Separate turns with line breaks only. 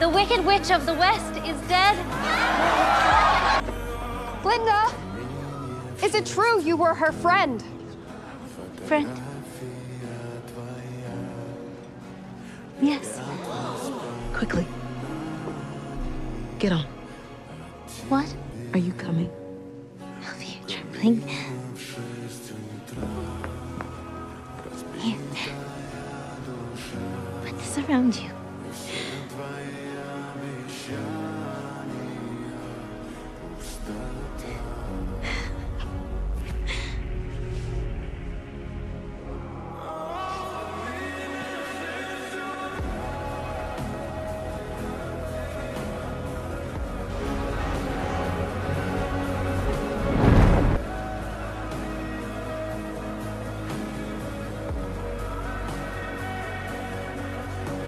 The Wicked Witch of the West is dead.
Glinda! Is it true you were her friend?
Friend? Yes.
Quickly. Get on.
What?
Are you coming?
I'll be trembling. Here. Put this around you.